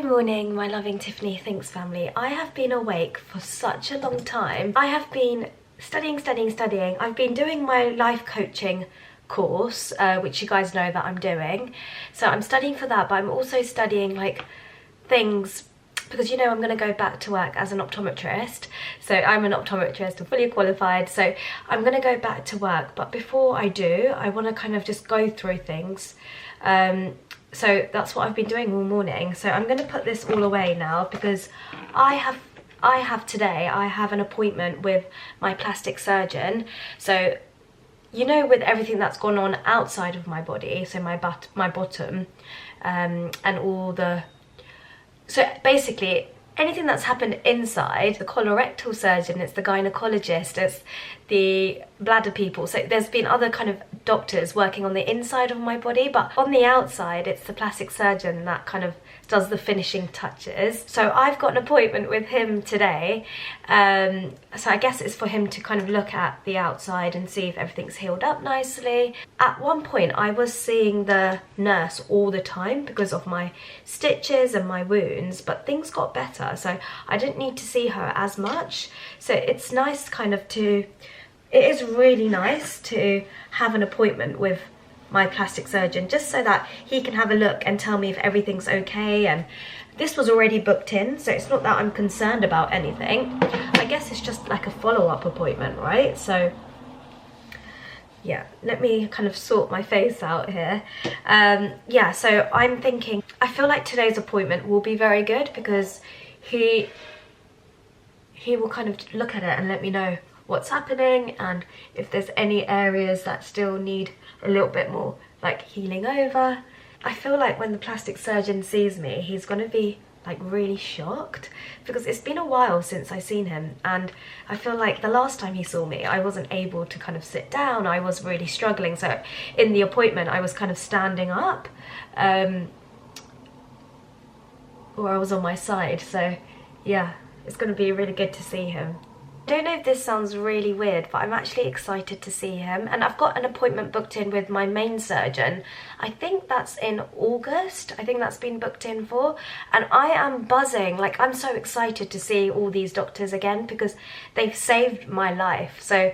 Good morning, my loving Tiffany Thinks family. I have been awake for such a long time. I have been studying. I've been doing my life coaching course, which you guys know that I'm doing. So I'm studying for that, but I'm also studying like things because you know I'm going to go back to work as an optometrist. So I'm an optometrist, I'm fully qualified, so I'm going to go back to work. But before I do, I want to kind of just go through things. So that's what I've been doing all morning. So I'm going to put this all away now because I have an appointment with my plastic surgeon. So you know, with everything that's gone on outside of my body, so my bottom, and all the, so basically anything that's happened inside, the colorectal surgeon, it's the gynecologist, it's the bladder people. So there's been other kind of doctors working on the inside of my body, but on the outside it's the plastic surgeon that kind of does the finishing touches. So I've got an appointment with him today, so I guess it's for him to kind of look at the outside and see if everything's healed up nicely. At one point I was seeing the nurse all the time because of my stitches and my wounds, but things got better, so I didn't need to see her as much. So it's nice kind of to, it is really nice to have an appointment with my plastic surgeon just so that he can have a look and tell me if everything's okay. And this was already booked in, so it's not that I'm concerned about anything. I guess it's just like a follow-up appointment, right? So yeah, let me kind of sort my face out here. Yeah, so I'm thinking, I feel like today's appointment will be very good because he will kind of look at it and let me know what's happening and if there's any areas that still need a little bit more like healing over. I feel like when the plastic surgeon sees me, he's gonna be like really shocked because it's been a while since I've seen him, and I feel like the last time he saw me I wasn't able to kind of sit down. I was really struggling, so in the appointment I was kind of standing up, or I was on my side. So yeah, it's going to be really good to see him. I don't know if this sounds really weird, but I'm actually excited to see him, and I've got an appointment booked in with my main surgeon. I think that's in August. I think that's been booked in for, and I am buzzing. Like, I'm so excited to see all these doctors again because they've saved my life. So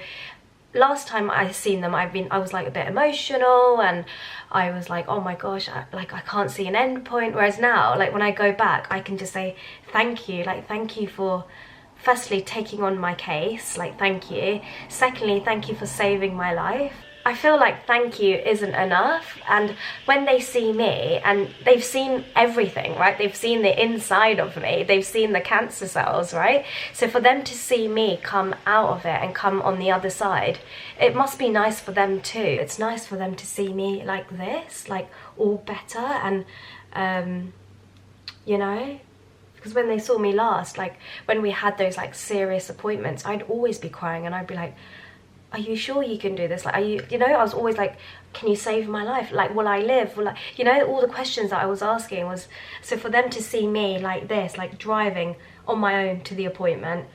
last time I seen them, I was like a bit emotional and I was like, oh my gosh, I can't see an end point. Whereas now, like when I go back, I can just say thank you. Like, thank you for firstly taking on my case, like thank you. Secondly, thank you for saving my life. I feel like thank you isn't enough, and when they see me, and they've seen everything, right? They've seen the inside of me, they've seen the cancer cells, right? So for them to see me come out of it and come on the other side, it must be nice for them too. It's nice for them to see me like this, like all better, and you know, because when they saw me last, like when we had those like serious appointments, I'd always be crying and I'd be like, are you sure you can do this? Like, are you know, I was always like, can you save my life? Like, will I live? Will I, you know, all the questions that I was asking was, so for them to see me like this, like driving on my own to the appointment,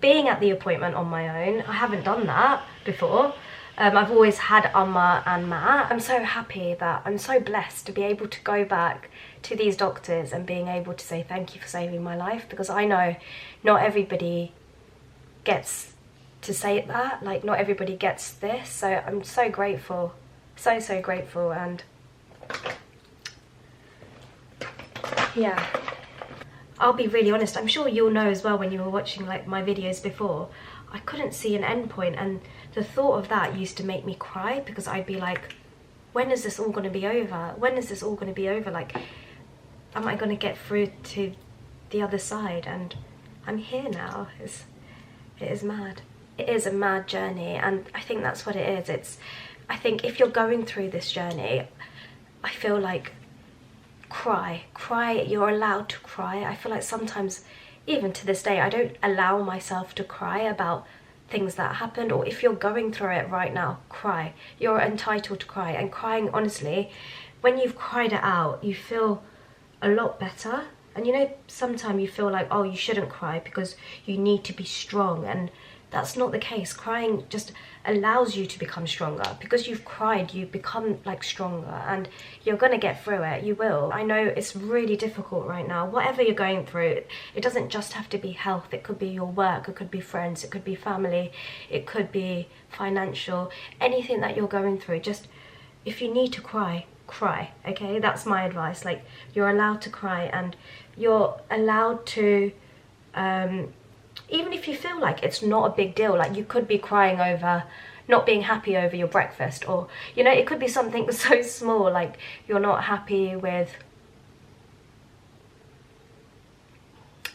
being at the appointment on my own, I haven't done that before. I've always had Amma and Matt. I'm so happy that I'm so blessed to be able to go back to these doctors and being able to say thank you for saving my life, because I know not everybody gets to say that, like not everybody gets this. So I'm so grateful, so grateful. And yeah, I'll be really honest, I'm sure you'll know as well when you were watching like my videos before, I couldn't see an end point, and the thought of that used to make me cry because I'd be like, when is this all going to be over? When is this all going to be over? Like, am I going to get through to the other side? And I'm here now. It is mad. It is a mad journey, and I think that's what it is. I think if you're going through this journey, I feel like cry, you're allowed to cry. I feel like sometimes, even to this day, I don't allow myself to cry about things that happened, or if you're going through it right now, cry. You're entitled to cry, and crying, honestly, when you've cried it out, you feel a lot better. And you know, sometimes you feel like, oh, you shouldn't cry because you need to be strong, and that's not the case. Crying just allows you to become stronger. Because you've cried, you become like stronger, and you're gonna get through it. You will. I know it's really difficult right now. Whatever you're going through, it doesn't just have to be health. It could be your work, it could be friends, it could be family, it could be financial, anything that you're going through. Just, if you need to cry, cry, okay? That's my advice. Like, you're allowed to cry, and you're allowed to, even if you feel like it's not a big deal, like you could be crying over not being happy over your breakfast, or, you know, it could be something so small, like you're not happy with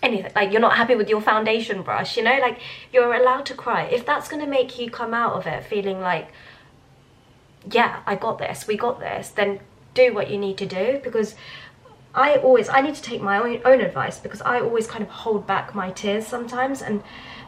anything, like you're not happy with your foundation brush, you know, like you're allowed to cry. If that's going to make you come out of it feeling like, yeah, I got this, we got this, then do what you need to do. Because I need to take my own advice, because I always kind of hold back my tears sometimes. And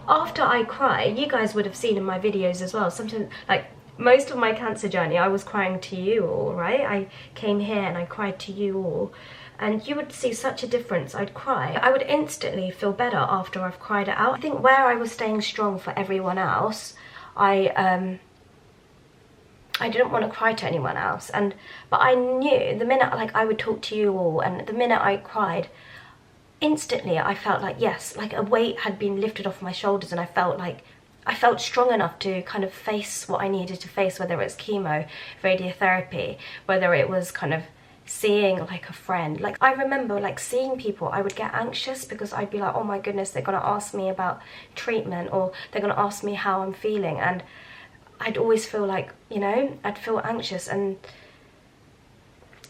after I cry, you guys would have seen in my videos as well, sometimes, like most of my cancer journey, I was crying to you all, right? I came here and I cried to you all, and you would see such a difference. I'd cry, I would instantly feel better after I've cried it out. I think where I was staying strong for everyone else, I didn't want to cry to anyone else, but I knew the minute, like, I would talk to you all, and the minute I cried, instantly I felt like, yes, like a weight had been lifted off my shoulders, and I felt strong enough to kind of face what I needed to face, whether it's chemo, radiotherapy, whether it was kind of seeing like a friend. Like, I remember like seeing people, I would get anxious because I'd be like, oh my goodness, they're gonna ask me about treatment, or they're gonna ask me how I'm feeling, and I'd always feel like, you know, I'd feel anxious. And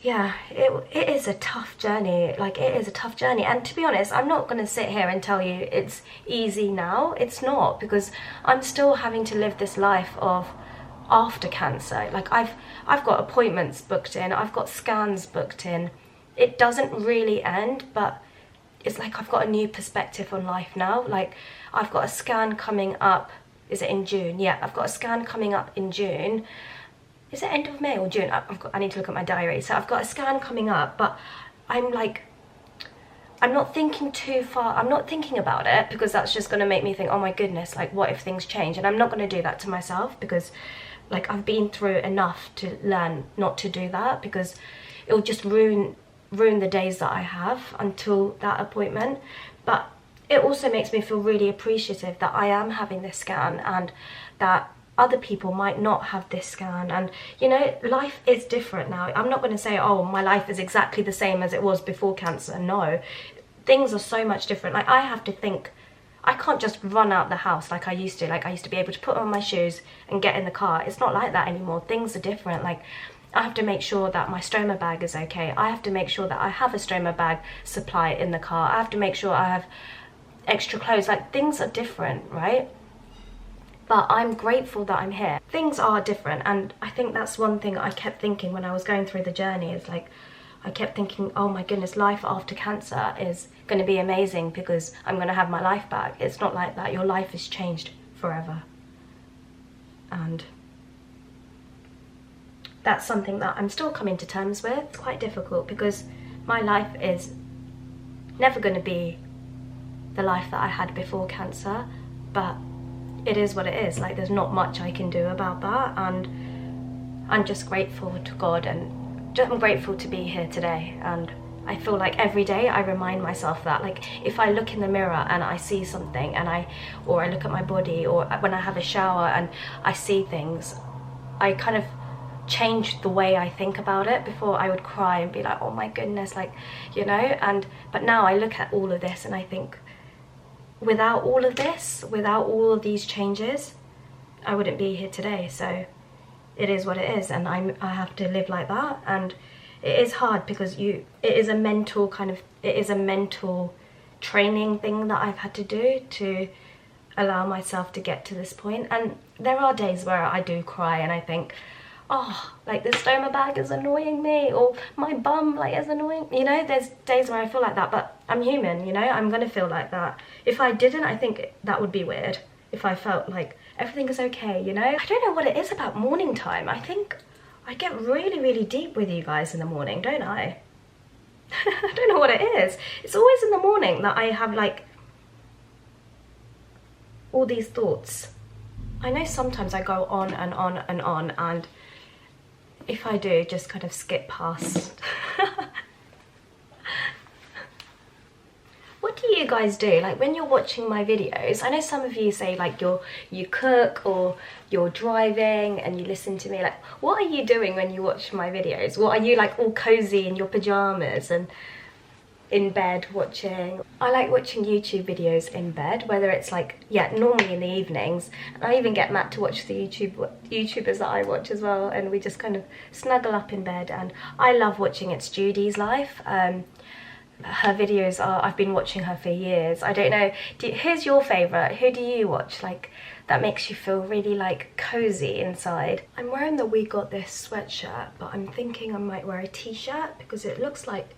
yeah, it is a tough journey. Like, it is a tough journey. And to be honest, I'm not going to sit here and tell you it's easy now. It's not, because I'm still having to live this life of after cancer. Like, I've got appointments booked in, I've got scans booked in. It doesn't really end, but it's like I've got a new perspective on life now. Like, I've got a scan coming up. Is it in June? Yeah, I've got a scan coming up in June. Is it end of May or June? I need to look at my diary. So I've got a scan coming up, but I'm not thinking too far. I'm not thinking about it, because that's just going to make me think, oh my goodness, like, what if things change? And I'm not going to do that to myself, because like, I've been through enough to learn not to do that, because it will just ruin the days that I have until that appointment. But it also makes me feel really appreciative that I am having this scan, and that other people might not have this scan. And, you know, life is different now. I'm not going to say, oh, my life is exactly the same as it was before cancer. No, things are so much different. Like, I have to think, I can't just run out the house like I used to. Like, I used to be able to put on my shoes and get in the car. It's not like that anymore. Things are different. Like, I have to make sure that my stoma bag is okay. I have to make sure that I have a stoma bag supply in the car. I have to make sure I have extra clothes. Like, things are different, right? But I'm grateful that I'm here. Things are different, and I think that's one thing I kept thinking when I was going through the journey, is like, I kept thinking, oh my goodness, life after cancer is going to be amazing because I'm going to have my life back. It's not like that. Your life is changed forever. And that's something that I'm still coming to terms with. It's quite difficult, because my life is never going to be the life that I had before cancer, but it is what it is. Like, there's not much I can do about that, and I'm just grateful to God, and I'm grateful to be here today. And I feel like every day I remind myself that, like, if I look in the mirror and I see something, and or I look at my body, or when I have a shower and I see things, I kind of change the way I think about it. Before, I would cry and be like, oh my goodness, like, you know, but now I look at all of this and I think, without all of this, without all of these changes, I wouldn't be here today. So it is what it is, and I have to live like that. And it is hard, because it is a mental training thing that I've had to do to allow myself to get to this point. And there are days where I do cry and I think, oh, like, the stoma bag is annoying me, or my bum, like, is annoying, you know. There's days where I feel like that, but I'm human, you know. I'm gonna feel like that. If I didn't, I think that would be weird. If I felt like everything is okay, you know. I don't know what it is about morning time. I think I get really, really deep with you guys in the morning, don't I? I don't know what it is. It's always in the morning that I have, like, all these thoughts. I know sometimes I go on and on and on, and if I do, just kind of skip past. What do you guys do, like when you're watching my videos? I know some of you say like you cook or you're driving and you listen to me. Like, what are you doing when you watch my videos? What, are you like all cozy in your pajamas and in bed watching? I like watching YouTube videos in bed, whether it's like, yeah, normally in the evenings. And I even get Matt to watch the YouTubers that I watch as well, and we just kind of snuggle up in bed. And I love watching It's Judy's Life. Her videos are, I've been watching her for years. I don't know, who's your favourite? Who do you watch, like, that makes you feel really like cozy inside? I'm wearing the We Got This sweatshirt, but I'm thinking I might wear a t-shirt because it looks like,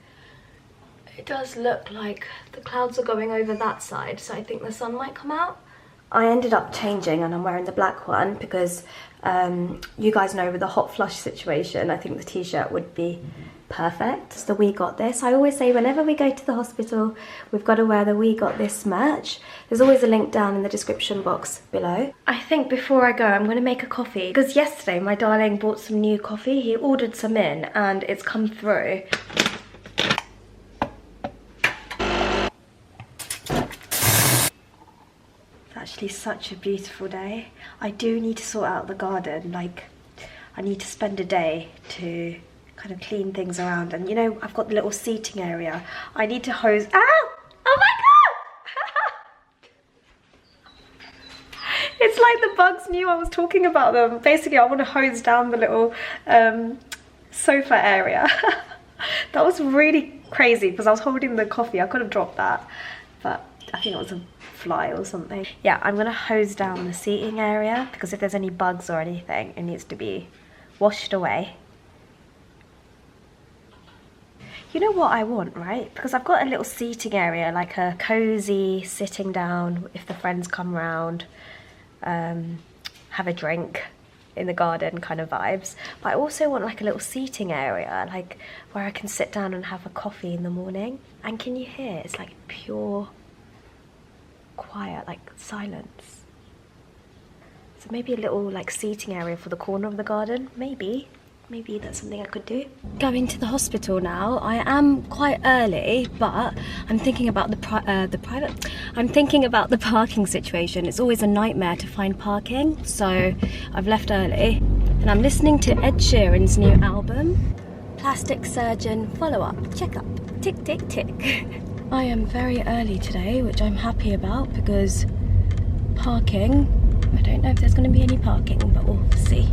it does look like the clouds are going over that side, so I think the sun might come out. I ended up changing and I'm wearing the black one because you guys know with the hot flush situation, I think the t-shirt would be perfect. It's the We Got This. I always say whenever we go to the hospital, we've got to wear the We Got This merch. There's always a link down in the description box below. I think before I go, I'm going to make a coffee because yesterday my darling bought some new coffee. He ordered some in and it's come through. Actually such a beautiful day. I do need to sort out the garden. Like, I need to spend a day to kind of clean things around, and you know, I've got the little seating area. I need to hose. Oh my god! It's like the bugs knew I was talking about them. Basically, I want to hose down the little sofa area. That was really crazy because I was holding the coffee. I could have dropped that, but I think it was a fly or something. Yeah, I'm gonna hose down the seating area because if there's any bugs or anything, it needs to be washed away. You know what I want, right? Because I've got a little seating area, like a cozy sitting down if the friends come round, have a drink in the garden kind of vibes. But I also want like a little seating area, like where I can sit down and have a coffee in the morning. And can you hear? It's like pure quiet, like silence. So maybe a little like seating area for the corner of the garden, maybe that's something I could do. Going to the hospital now. I am quite early, but I'm thinking about I'm thinking about the parking situation. It's always a nightmare to find parking, so I've left early and I'm listening to Ed Sheeran's new album, Plastic Surgeon Follow-Up Checkup. Tick tick tick. I am very early today, which I'm happy about because parking, I don't know if there's going to be any parking, but we'll see.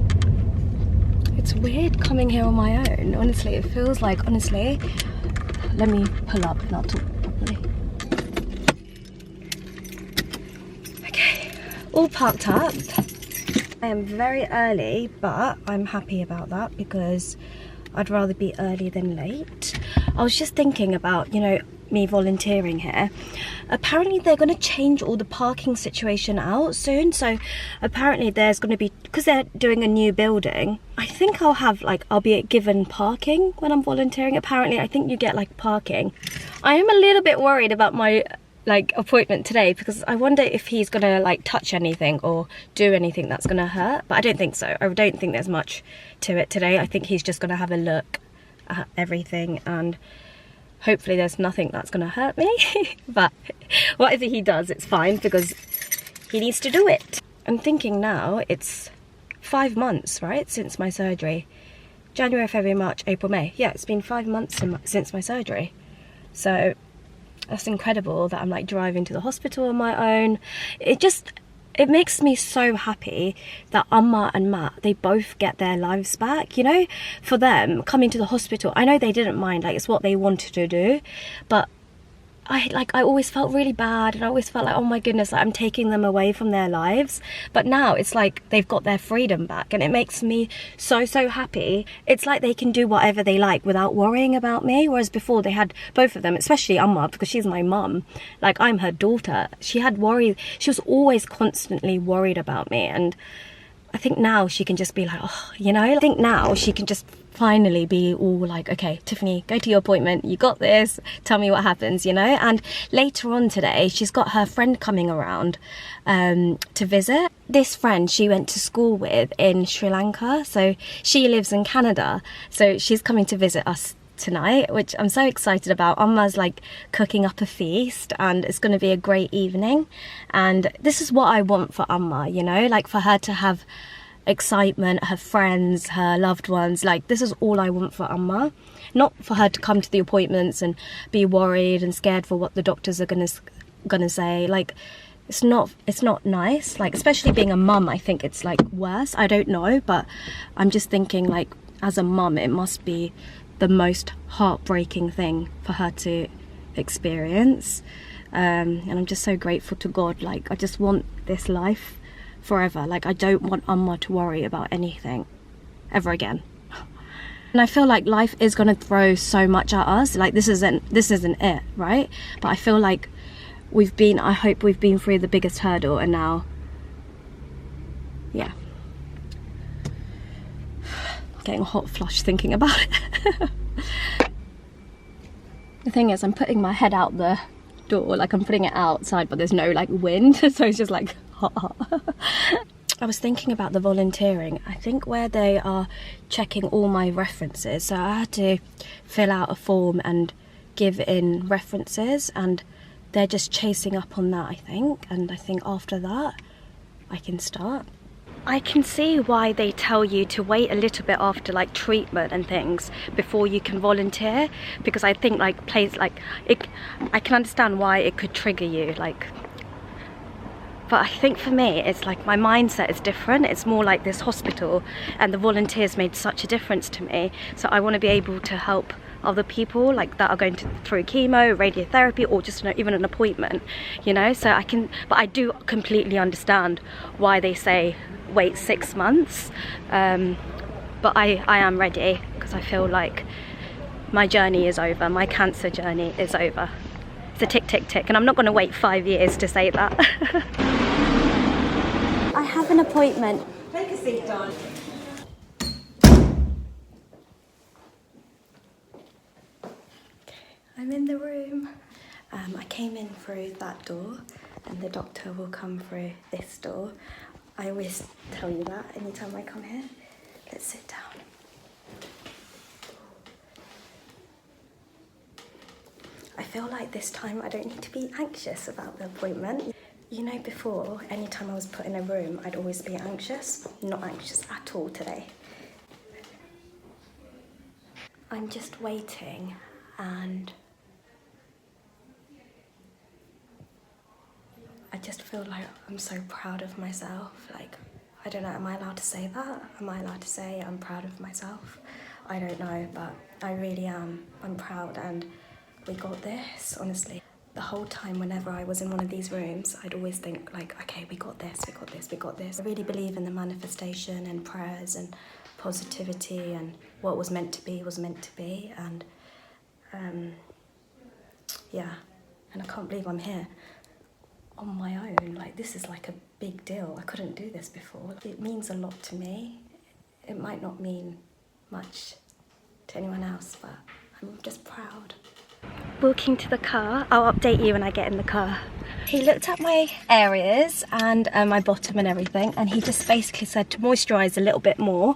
It's weird coming here on my own, honestly. It feels like, honestly, let me pull up and I'll talk properly. Okay, all parked up. I am very early, but I'm happy about that because I'd rather be early than late. I was just thinking about, you know, me volunteering here. Apparently they're going to change all the parking situation out soon, so apparently there's going to be, because they're doing a new building, I think I'll be given parking when I'm volunteering. Apparently I think you get like parking. I am a little bit worried about my like appointment today because I wonder if he's gonna like touch anything or do anything that's gonna hurt, but I don't think so. I don't think there's much to it today. I think he's just gonna have a look at everything and hopefully there's nothing that's gonna hurt me. But whatever he does, it's fine because he needs to do it. I'm thinking now it's 5 months, right, since my surgery. January, February, March, April, May. Yeah, it's been 5 months since my surgery. So that's incredible that I'm like driving to the hospital on my own. It makes me so happy that Amma and Matt, they both get their lives back, you know? For them, coming to the hospital, I know they didn't mind, like it's what they wanted to do, but I always felt really bad and I always felt like, oh my goodness, like I'm taking them away from their lives. But now it's like they've got their freedom back and it makes me so happy. It's like they can do whatever they like without worrying about me, whereas before they had, both of them, especially Amma because she's my mum, like I'm her daughter, she had worry, she was always constantly worried about me. And I think now she can just be like, oh, you know, I think now she can just finally be all like, okay, Tiffany, go to your appointment, you got this, tell me what happens, you know. And later on today, she's got her friend coming around to visit. This friend she went to school with in Sri Lanka, so she lives in Canada, so she's coming to visit us tonight, which I'm so excited about. Amma's like cooking up a feast and it's going to be a great evening, and this is what I want for Amma, you know, like for her to have excitement, her friends, her loved ones. Like, this is all I want for Amma, not for her to come to the appointments and be worried and scared for what the doctors are gonna say. Like, it's not nice, like, especially being a mum. I think it's like worse. I don't know, but I'm just thinking, like, as a mum, it must be the most heartbreaking thing for her to experience, and I'm just so grateful to God. Like, I just want this life forever. Like, I don't want Amma to worry about anything ever again. And I feel like life is going to throw so much at us. Like, this isn't it, right? But I feel like I hope we've been through the biggest hurdle, and now, yeah, getting a hot flush thinking about it. The thing is, I'm putting my head out the door, like I'm putting it outside, but there's no like wind, so it's just like hot. I was thinking about the volunteering. I think where they are checking all my references, so I had to fill out a form and give in references, and they're just chasing up on that, I think. And I think after that I can start. I can see why they tell you to wait a little bit after like treatment and things before you can volunteer, because I think like I can understand why it could trigger you, like, but I think for me it's like my mindset is different. It's more like this hospital, and the volunteers made such a difference to me, so I want to be able to help other people like that are going through chemo, radiotherapy, or just even an appointment, you know. So but I do completely understand why they say wait 6 months, but I am ready, because I feel like my journey is over. My cancer journey is over. It's a tick tick tick, and I'm not going to wait 5 years to say that. I have an appointment. Take a seat, darling. I'm in the room. I came in through that door, and the doctor will come through this door. I always tell you that anytime I come here. Let's sit down. I feel like this time I don't need to be anxious about the appointment. You know, before, anytime I was put in a room, I'd always be anxious. Not anxious at all today. I'm just waiting, and I just feel like I'm so proud of myself. Like, I don't know, am I allowed to say that? Am I allowed to say I'm proud of myself? I don't know, but I really am. I'm proud, and we got this, honestly. The whole time, whenever I was in one of these rooms, I'd always think like, okay, we got this, we got this, we got this. I really believe in the manifestation and prayers and positivity, and what was meant to be was meant to be, and yeah, and I can't believe I'm here on my own. Like, this is like a big deal. I couldn't do this before. It means a lot to me. It might not mean much to anyone else, but I'm just proud. Walking to the car. I'll update you when I get in the car. He looked at my areas and my bottom and everything, and he just basically said to moisturise a little bit more,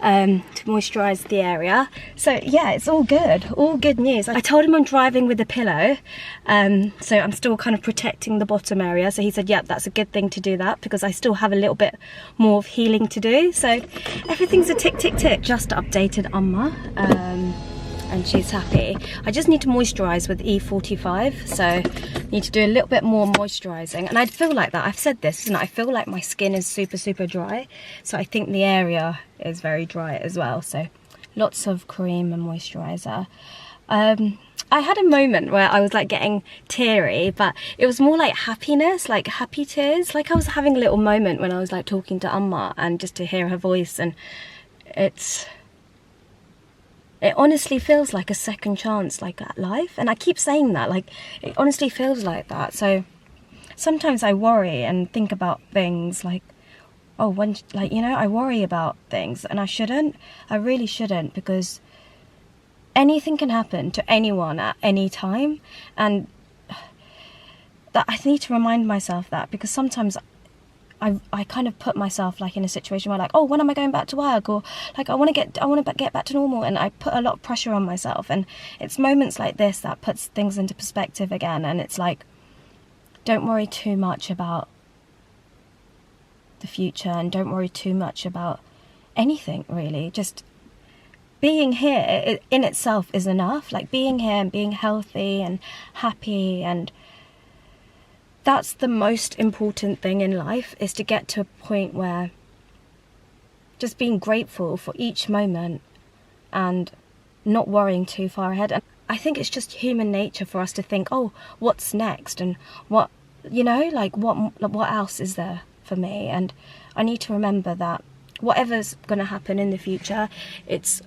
to moisturise the area. So yeah, it's all good news. I told him I'm driving with a pillow, so I'm still kind of protecting the bottom area. So he said, yep, that's a good thing to do that, because I still have a little bit more of healing to do. So everything's a tick tick tick. Just updated Amma, and she's happy. I just need to moisturise with E45, so need to do a little bit more moisturising. And I feel like that, I've said this, and I feel like my skin is super dry, so I think the area is very dry as well. So lots of cream and moisturiser. I had a moment where I was like getting teary, but it was more like happiness, like happy tears. Like I was having a little moment when I was like talking to Amma, and just to hear her voice, and it honestly feels like a second chance, like at life. And I keep saying that, like, it honestly feels like that. So sometimes I worry and think about things like, oh, when, like, you know, I worry about things, and I shouldn't. I really shouldn't, because anything can happen to anyone at any time, and that I need to remind myself that, because sometimes I kind of put myself like in a situation where like, oh, when am I going back to work, or like I want to get back to normal, and I put a lot of pressure on myself. And it's moments like this that puts things into perspective again, and it's like, don't worry too much about the future, and don't worry too much about anything really. Just being here in itself is enough. Like being here and being healthy and happy, and that's the most important thing in life, is to get to a point where just being grateful for each moment and not worrying too far ahead. And I think it's just human nature for us to think, oh, what's next, and what, you know, like what else is there for me? And I need to remember that whatever's going to happen in the future, it's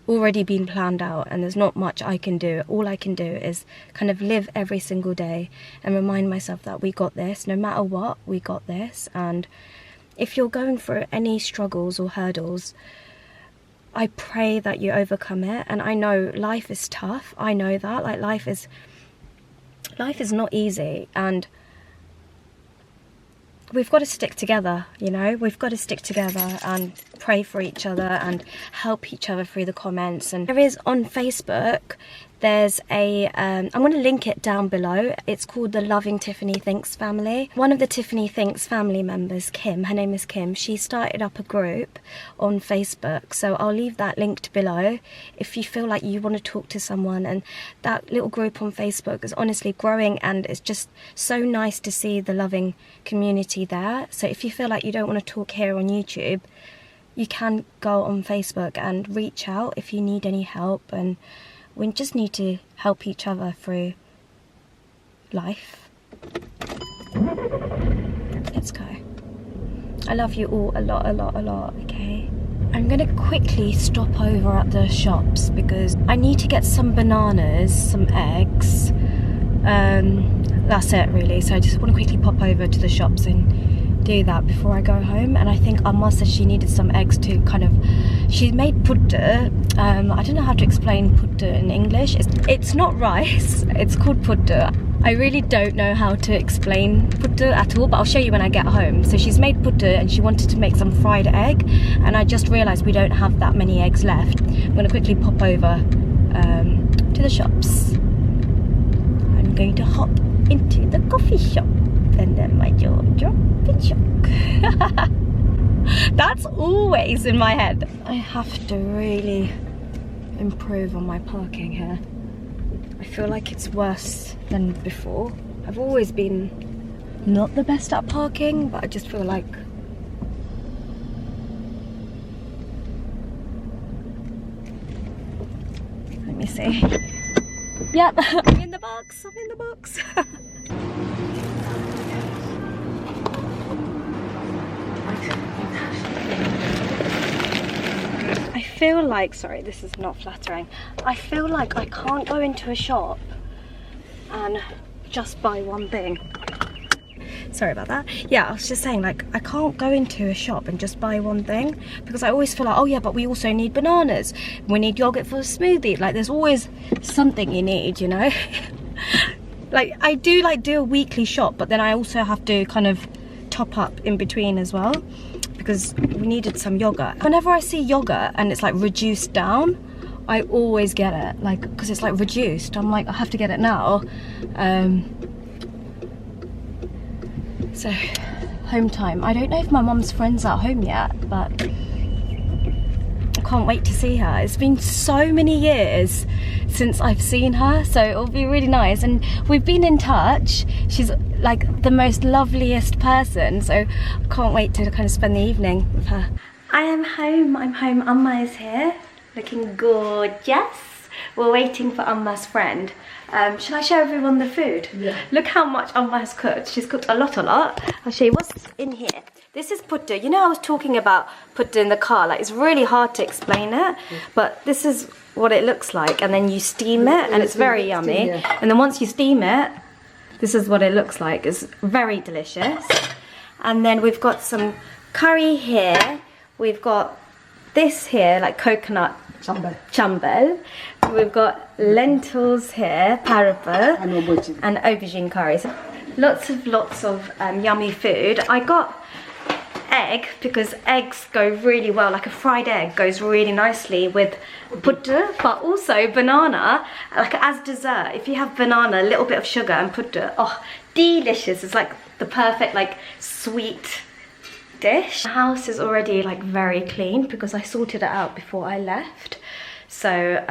already been planned out, and there's not much I can do. All I can do is kind of live every single day and remind myself that we got this. No matter what, we got this. And if you're going through any struggles or hurdles, I pray that you overcome it. And I know life is tough. I know that, like, life is not easy, and we've got to stick together, you know. We've got to stick together and pray for each other and help each other through the comments. And there is on Facebook, there's a I'm going to link it down below. It's called the Loving Tiffany Thinks family. One of the Tiffany Thinks family members, Kim, her name is Kim, she started up a group on Facebook, so I'll leave that linked below if you feel like you want to talk to someone. And that little group on Facebook is honestly growing, and it's just so nice to see the loving community there. So if you feel like you don't want to talk here on YouTube, you can go on Facebook and reach out if you need any help. And we just need to help each other through life. Let's go. I love you all a lot, okay? I'm gonna quickly stop over at the shops because I need to get some bananas, some eggs. That's it really. So I just want to quickly pop over to the shops and do that before I go home. And I think Amma said she needed some eggs to kind of, she made pudder. I don't know how to explain pudder in English. It's not rice, it's called pudder. I really don't know how to explain pudder at all, but I'll show you when I get home. So she's made pudder and she wanted to make some fried egg, and I just realised we don't have that many eggs left. I'm going to quickly pop over to the shops. I'm going to hop into the coffee shop, and then my jaw drop in shock. That's always in my head. I have to really improve on my parking here. I feel like it's worse than before. I've always been not the best at parking, but I just feel like let me see. Yep, I'm in the box, I'm in the box. I feel like, sorry, this is not flattering. I feel like I can't go into a shop and just buy one thing. Sorry about that. Yeah, I was just saying, like, I can't go into a shop and just buy one thing, because I always feel like, oh yeah, but we also need bananas. We need yogurt for a smoothie. Like, there's always something you need, you know? Like, I do a weekly shop, but then I also have to kind of top up in between as well, because we needed some yogurt. Whenever I see yogurt and it's like reduced down, I always get it, like, because it's like reduced. I'm like, I have to get it now. So, home time. I don't know if my mum's friend's at home yet, but I can't wait to see her. It's been so many years since I've seen her, so it'll be really nice. And we've been in touch. She's like the most loveliest person, so I can't wait to kind of spend the evening with her. I am home, I'm home. Amma is here, looking gorgeous. We're waiting for Amma's friend. Shall I show everyone the food? Yeah. Look how much Amma has cooked. She's cooked a lot. I'll show you what's in here. This is pudder. You know, I was talking about pudder in the car. Like, it's really hard to explain it, but this is what it looks like. And then you steam it, and it's very yummy. And then once you steam it, this is what it looks like. It's very delicious. And then we've got some curry here. We've got this here, like coconut chambal. We've got lentils here, parapa, and aubergine curry. So lots of yummy food. I got egg because eggs go really well, like a fried egg goes really nicely with putta, but also banana, like as dessert. If you have banana, a little bit of sugar and putta, oh, delicious. It's like the perfect like sweet dish. The house is already like very clean because I sorted it out before I left. So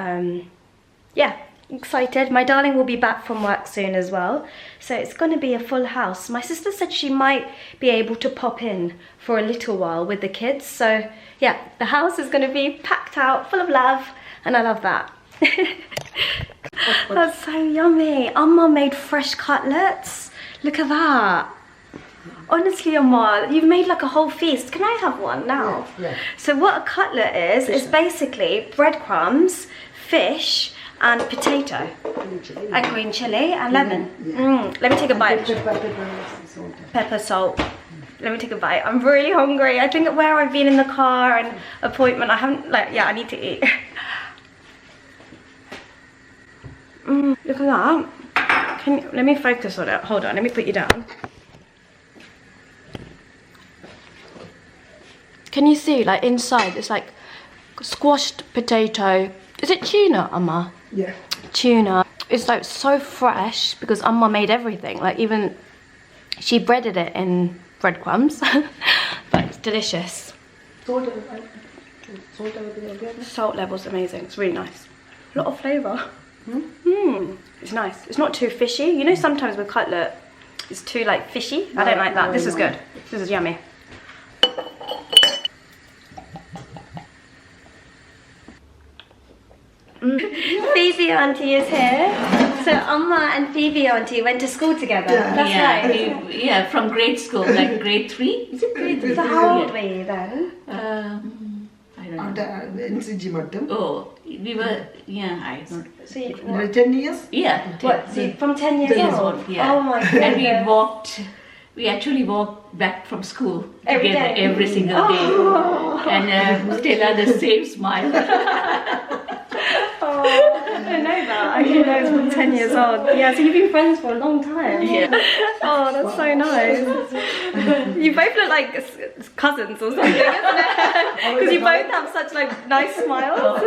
yeah, excited. My darling will be back from work soon as well, so it's going to be a full house. My sister said she might be able to pop in for a little while with the kids, so yeah, the house is going to be packed out full of love, and I love that. That's so yummy. Amma made fresh cutlets. Look at that. Honestly, Amma, you've made like a whole feast. Can I have one now? Yeah. So what a cutlet is basically breadcrumbs, fish, and potato, and green chili, and lemon. Let me take a bite. Pepper, salt. Let me take a bite. I'm really hungry. I think where I've been in the car and appointment, I haven't, like, yeah, I need to eat. Look at that. Let me focus on it. Hold on, let me put you down. Can you see, like, inside, it's like squashed potato. Is it tuna, Amma? Yeah. Tuna. It's like so fresh because Amma made everything. Like even she breaded it in breadcrumbs, but it's delicious. Salt level's amazing. It's really nice. A lot of flavour. It's nice. It's not too fishy. You know, sometimes with cutlet, it's too like fishy. I don't like that. This is good. This is yummy. Phoebe auntie is here. So Amma and Phoebe auntie went to school together. Yeah. That's right. Yeah, from grade school, like grade 3. Is it grade 3? So how old were you then? I don't know. NCG mattam. Oh, we were, yeah, I don't. So you, 10 years? Yeah. what? So you, from 10 years old? Yeah. Oh my goodness. And we actually walked back from school Every together day? every single day. And still had the same smile. Oh, I didn't know that. I didn't know it was from 10 years old. Yeah, so you've been friends for a long time. Yeah. Oh, that's so nice. You both look like cousins or something, isn't it? Because you both have such like nice smiles.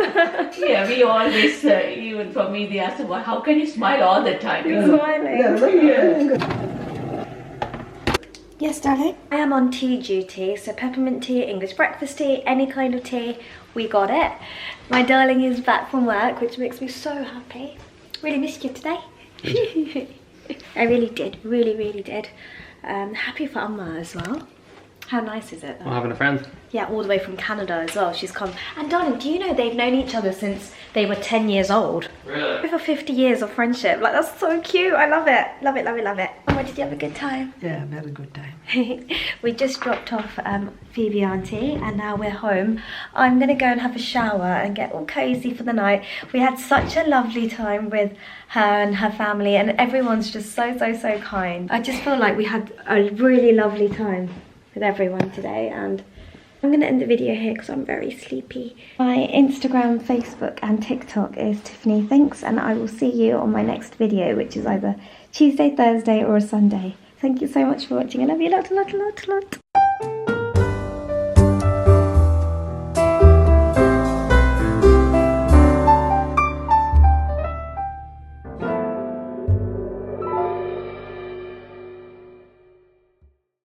Yeah, we always, even for me, they ask, well, how can you smile all the time? You're smiling. Yes, darling? I am on tea duty, so peppermint tea, English breakfast tea, any kind of tea, we got it. My darling is back from work, which makes me so happy. Really missed you today. I really did, really did. Happy for Amma as well. How nice is it though? Well, having a friend. Yeah, all the way from Canada as well. She's come. And darling, do you know they've known each other since they were 10 years old? Really? Over 50 years of friendship. Like, that's so cute. I love it. Love it, love it, love it. Oh, did you have a good time? Yeah, very good time. We just dropped off Phoebe auntie and now we're home. I'm gonna go and have a shower and get all cozy for the night. We had such a lovely time with her and her family, and everyone's just so kind. I just feel like we had a really lovely time with everyone today, and I'm gonna end the video here because I'm very sleepy. My Instagram, Facebook and TikTok is Tiffany Thinks, and I will see you on my next video, which is either Tuesday, Thursday or a Sunday. Thank you so much for watching. I love you a lot.